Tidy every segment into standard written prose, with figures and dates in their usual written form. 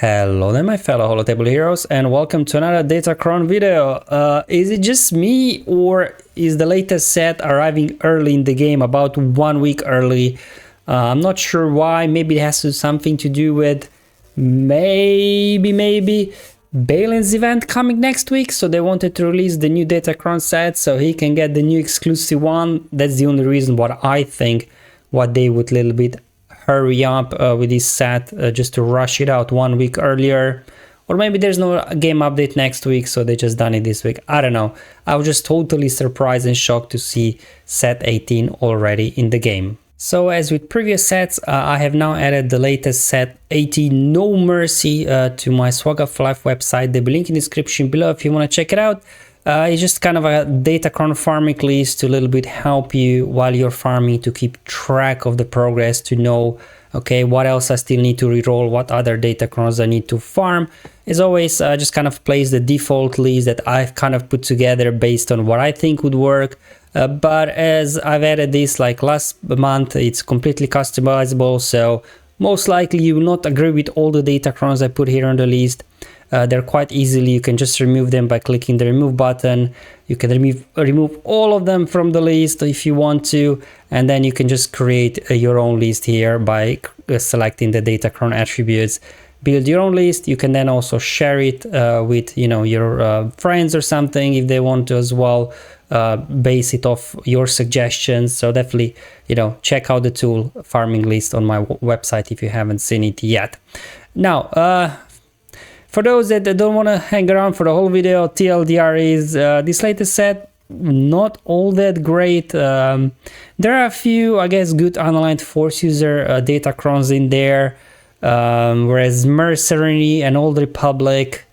Hello there my fellow Holotable heroes and welcome to another Datacron video. Is it just me or is the latest set arriving early in the game, about 1 week early? I'm not sure why. Maybe it has something to do with maybe Balin's event coming next week, so they wanted to release the new Datacron set so he can get the new exclusive one. That's the only reason what I think what they would little bit hurry up with this set just to rush it out 1 week earlier, or maybe there's no game update next week so they just done it this week. I don't know. I was just totally surprised and shocked to see set 18 already in the game. So as with previous sets, I have now added the latest set 18 No Mercy to my SWGOH for Life website. There'll be a link in the description below if you want to check it out. It's just kind of a Datacron farming list to a little bit help you while you're farming, to keep track of the progress, to know, okay, what else I still need to reroll, what other Datacrons I need to farm. As always, just kind of plays the default list that I've kind of put together based on what I think would work. But as I've added this like last month, it's completely customizable, so most likely you will not agree with all the Datacrons I put here on the list. They're quite easily, you can just remove them by clicking the remove button. You can remove all of them from the list if you want to, and then you can just create your own list here by selecting the Datacron attributes. Build your own list. You can then also share it with your friends or something if they want to as well. Base it off your suggestions. So definitely check out the tool farming list on my website if you haven't seen it yet. Now for those that don't want to hang around for the whole video, TLDR is this latest set not all that great. There are a few, I guess, good unaligned force user Datacrons in there, whereas Mercenary and Old Republic,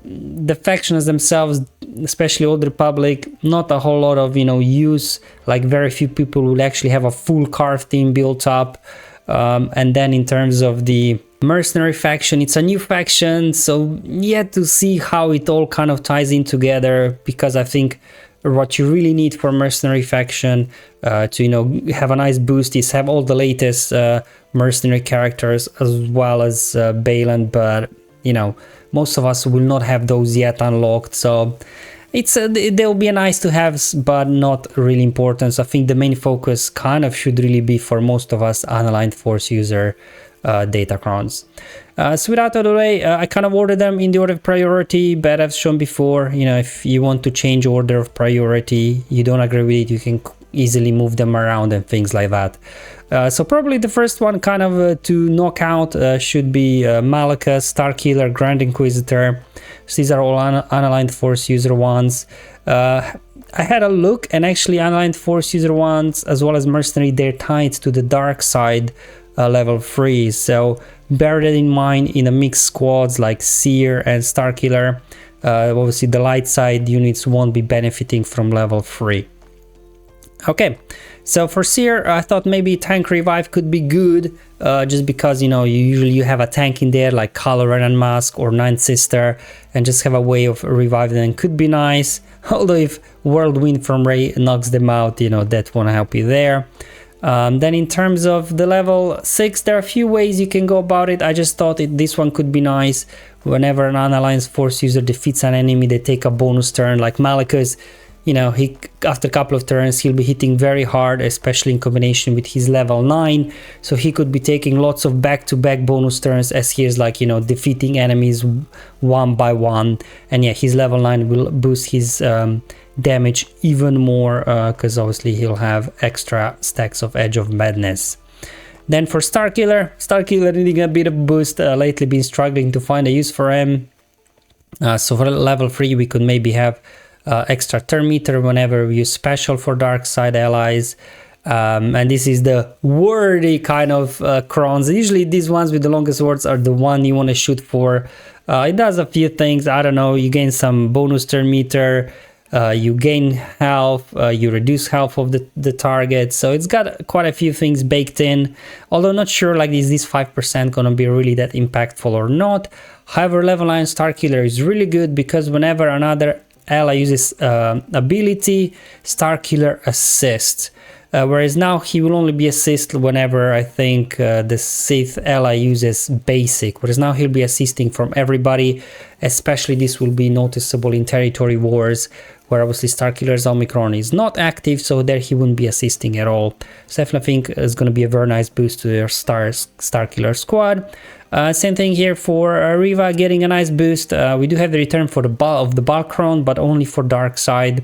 the factions themselves, especially Old Republic, not a whole lot of use. Like very few people will actually have a full carve team built up. And then in terms of the Mercenary faction, it's a new faction, so yet to see how it all kind of ties in together, because I think what you really need for Mercenary faction to have a nice boost is have all the latest Mercenary characters as well as Balan, but most of us will not have those yet unlocked, so it's they'll be nice to have, but not really important. So I think the main focus kind of should really be for most of us unaligned force user Datacrons. So without out of the way, I kind of ordered them in the order of priority, but I've shown before, if you want to change order of priority, you don't agree with it, you can easily move them around and things like that. So probably the first one kind of to knock out should be Malachus, Starkiller, Grand Inquisitor. So these are all unaligned force user ones. I had a look, and actually unaligned force user ones as well as Mercenary, they're tied to the dark side level 3, so bear that in mind in a mixed squads like Seer and Starkiller. Obviously the light side units won't be benefiting from level 3. Okay, so for Seer, I thought maybe tank revive could be good, just because you have a tank in there like Caloran Mask or Ninth Sister, and just have a way of reviving them could be nice. Although if Whirlwind from Ray knocks them out, that won't help you there. Then in terms of the level 6, there are a few ways you can go about it. I just thought this one could be nice. Whenever an unaligned force user defeats an enemy, they take a bonus turn. Like Malachus, he after a couple of turns he'll be hitting very hard, especially in combination with his level 9, so he could be taking lots of back-to-back bonus turns as he is like defeating enemies one by one. And yeah, his level 9 will boost his damage even more, because obviously he'll have extra stacks of Edge of Madness. Then for Starkiller needing a bit of boost, lately been struggling to find a use for him. So for level 3 we could maybe have extra turn meter whenever we use special for dark side allies, and this is the wordy kind of crons. Usually these ones with the longest words are the one you want to shoot for. It does a few things. I don't know, you gain some bonus turn meter, you gain health, you reduce health of the target, so it's got quite a few things baked in, although not sure like is this 5% gonna be really that impactful or not. However, level 9 Starkiller is really good because whenever another ally uses ability, Starkiller assists. whereas now he will only be assist whenever I think the Sith ally uses basic, whereas now he'll be assisting from everybody. Especially this will be noticeable in territory wars, where obviously Starkiller's Omicron is not active, so there he wouldn't be assisting at all. So definitely think it's going to be a very nice boost to their Starkiller squad. Same thing here for Riva getting a nice boost. We do have the return for the Balkron, but only for Dark Side.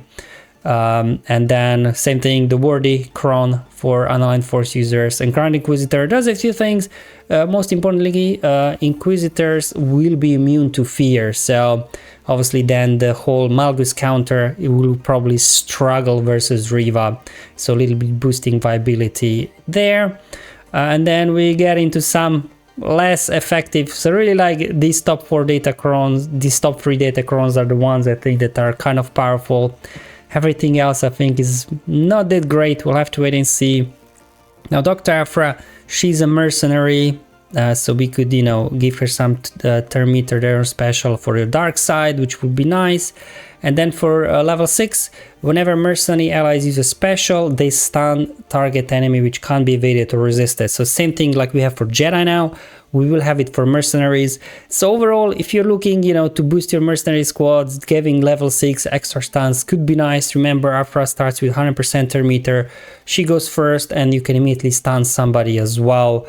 And then same thing, the Worthy Kron for Unaligned Force users. And Grand Inquisitor does a few things. Most importantly, Inquisitors will be immune to fear. So obviously then the whole Malgus counter, it will probably struggle versus Riva. So a little bit boosting viability there. And then we get into some less effective. So really like these top 4 data crons, these top 3 data crons are the ones I think that are kind of powerful. Everything else I think is not that great. We'll have to wait and see. Now Dr. Afra, she's a mercenary, so we could, you know, give her some Thermometer there special for your Dark Side, which would be nice. And then for level 6, whenever mercenary allies use a special, they stun target enemy which can't be evaded or resisted. So same thing like we have for Jedi now, we will have it for mercenaries. So overall, if you're looking, you know, to boost your mercenary squads, giving level 6 extra stuns could be nice. Remember, Afra starts with 100% Thermometer. She goes first and you can immediately stun somebody as well.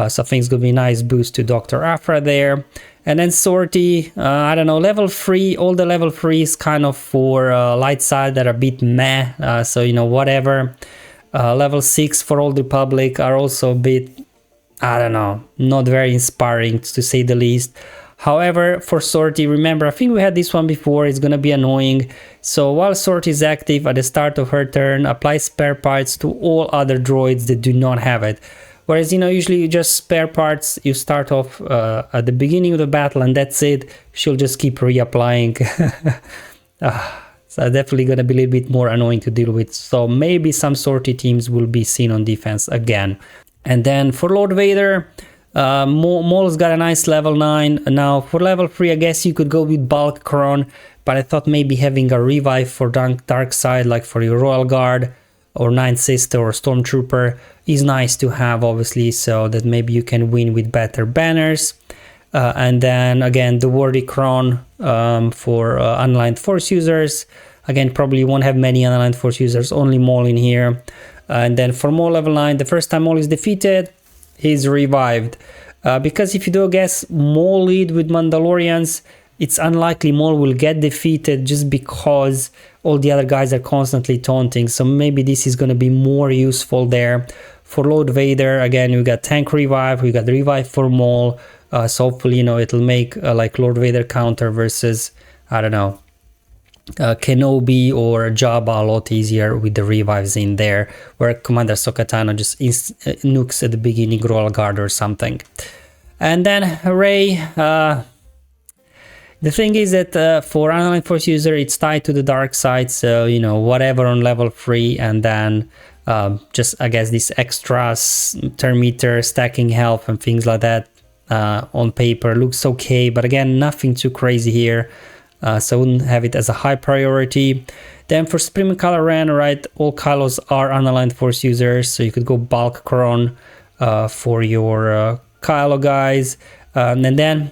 So I think it's going to be a nice boost to Dr. Afra there. And then Sorty, I don't know, level 3, all the level 3 is kind of for light side that are a bit meh, so you know, whatever. Level 6 for Old Republic are also a bit, I don't know, not very inspiring to say the least. However, for Sorty, remember, I think we had this one before, it's gonna be annoying. So while Sorty is active at the start of her turn, apply spare parts to all other droids that do not have it. Whereas, you know, usually you just spare parts, you start off at the beginning of the battle and that's it. She'll just keep reapplying. So definitely going to be a little bit more annoying to deal with. So maybe some Sorty teams will be seen on defense again. And then for Lord Vader, Maul's got a nice level 9. Now for level 3, I guess you could go with Bulk Kron, but I thought maybe having a revive for Dark Side, like for your Royal Guard, or Ninth Sister or Stormtrooper is nice to have, obviously, so that maybe you can win with better banners. And then again, the Worthy Kron for Unaligned Force users. Again, probably won't have many Unaligned Force users, only Maul in here. And then for Maul level 9, the first time Maul is defeated, he's revived. Because if you do guess Maul lead with Mandalorians, it's unlikely Maul will get defeated just because all the other guys are constantly taunting. So maybe this is going to be more useful there. For Lord Vader, again, we got tank revive, we got revive for Maul. So hopefully, you know, it'll make like Lord Vader counter versus, I don't know, Kenobi or Jabba a lot easier with the revives in there, where Commander Ahsoka just nukes at the beginning Royal Guard or something. And then Rey, the thing is that for Unaligned Force user, it's tied to the Dark Side, so, you know, whatever on level 3, and then just, I guess, this extra Thermometer, stacking health and things like that on paper looks okay, but again, nothing too crazy here, so I wouldn't have it as a high priority. Then for Supreme Kylo Ren, right, all Kylos are Unaligned Force users, so you could go Bulk Kron for your Kylo guys, and then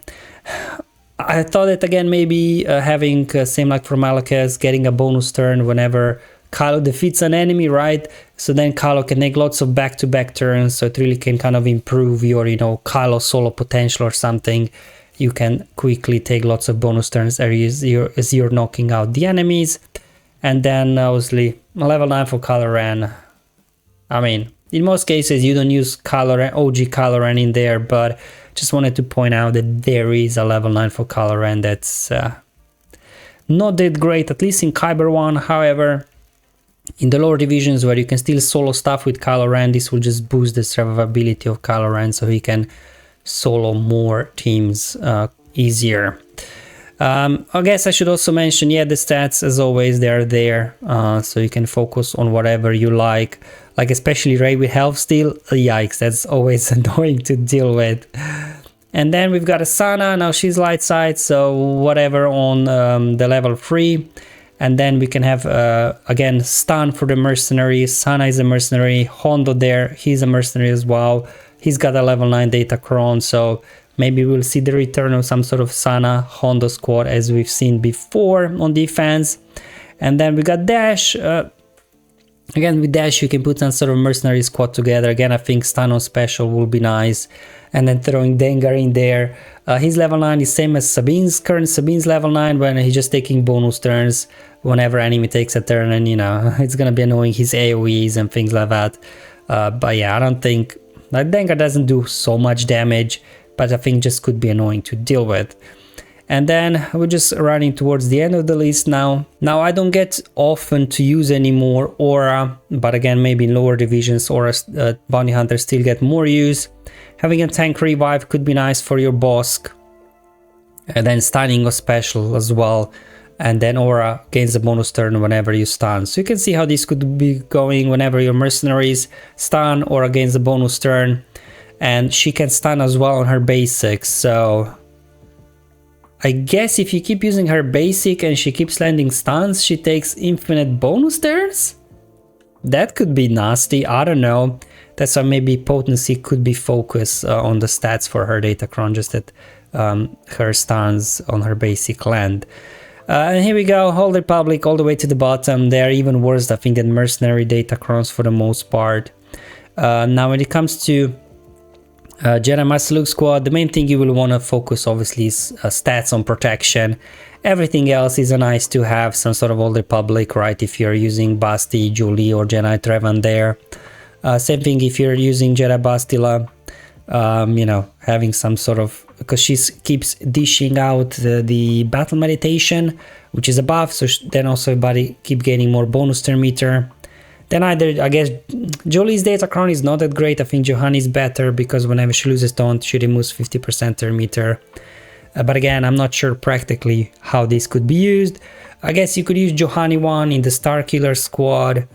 I thought that again, maybe having same like for Malachus, getting a bonus turn whenever Kylo defeats an enemy, right? So then Kylo can make lots of back-to-back turns, so it really can kind of improve your, you know, Kylo solo potential or something. You can quickly take lots of bonus turns as you're knocking out the enemies. And then obviously level 9 for Kylo Ren. I mean, in most cases you don't use Kylo Ren, OG Kylo Ren in there, but just wanted to point out that there is a level 9 for Kylo Ren that's not that great, at least in Kyber 1. However, in the lower divisions where you can still solo stuff with Kylo Ren, this will just boost the survivability of Kylo Ren, so he can solo more teams easier. I guess I should also mention, yeah, the stats, as always, they're there, so you can focus on whatever you like especially Rey with health steal. Yikes, that's always annoying to deal with. And then we've got Asana, now she's light side, so whatever on the level 3. And then we can have, again, Stan for the mercenary. Sana is a mercenary. Hondo there, he's a mercenary as well. He's got a level 9 Datacron, so maybe we'll see the return of some sort of Sana Hondo squad as we've seen before on defense. And then we got Dash. Again, with Dash, you can put some sort of mercenary squad together. Again, I think Stan on special will be nice. And then throwing Dengar in there. His level 9 is same as Sabine's. Current Sabine's level 9 when he's just taking bonus turns whenever enemy takes a turn. And, you know, it's going to be annoying his AoEs and things like that. But yeah, I don't think... Like, Dengar doesn't do so much damage, but I think just could be annoying to deal with. And then we're just running towards the end of the list now. Now I don't get often to use anymore Aura, but again, maybe in lower divisions Aura bounty hunters still get more use. Having a tank revive could be nice for your Bosk. And then stunning a special as well. And then Aura gains a bonus turn whenever you stun. So you can see how this could be going whenever your mercenaries stun. Aura gains a bonus turn. And she can stun as well on her basics. So I guess if you keep using her basic and she keeps landing stuns, she takes infinite bonus turns? That could be nasty, I don't know. That's why maybe potency could be focused on the stats for her Datacron, just that her stuns on her basic land. And here we go, Old Republic all the way to the bottom. They're even worse, I think, than mercenary Datacrons for the most part. Now when it comes to Jedi Master Luke squad, the main thing you will want to focus obviously is stats on protection. Everything else is a nice to have, some sort of Old Republic, right? If you're using Basti, Julie or Jedi Trevan there. Same thing if you're using Jedi Bastila, you know, having some sort of, because she keeps dishing out the battle meditation, which is a buff, so then also everybody keep gaining more bonus turn meter. Then either, I guess, Jolie's Datacron is not that great. I think Johanni is better because whenever she loses taunt, she removes 50% turn meter. But again, I'm not sure practically how this could be used. I guess you could use Johanni 1 in the Starkiller squad,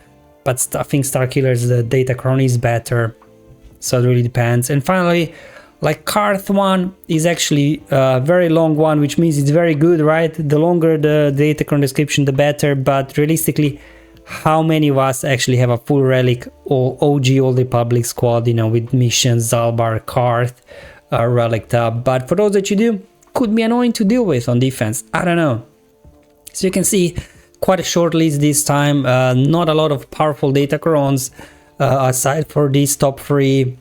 but I think Starkiller's the Datacron is better. So it really depends. And finally, like Karth 1 is actually a very long one, which means it's very good, right? The longer the Datacron description, the better. But realistically, how many of us actually have a full relic or OG Old Republic squad, you know, with missions, Zalbar, Karth, relic tab? But for those that you do, could be annoying to deal with on defense. I don't know. So you can see quite a short list this time. Not a lot of powerful Datacrons aside for these top 3.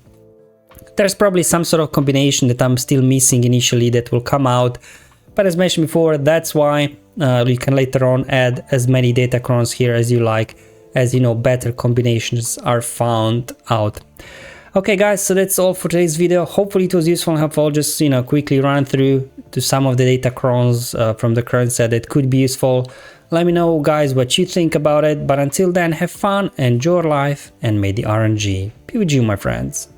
There's probably some sort of combination that I'm still missing initially that will come out. But as mentioned before, that's why you can later on add as many Datacrons here as you like, as you know, better combinations are found out. Okay guys, so that's all for today's video. Hopefully it was useful and helpful. I'll just, you know, quickly run through to some of the Datacrons from the current set that could be useful. Let me know guys what you think about it, but until then, have fun, enjoy life, and may the RNG be with you, my friends.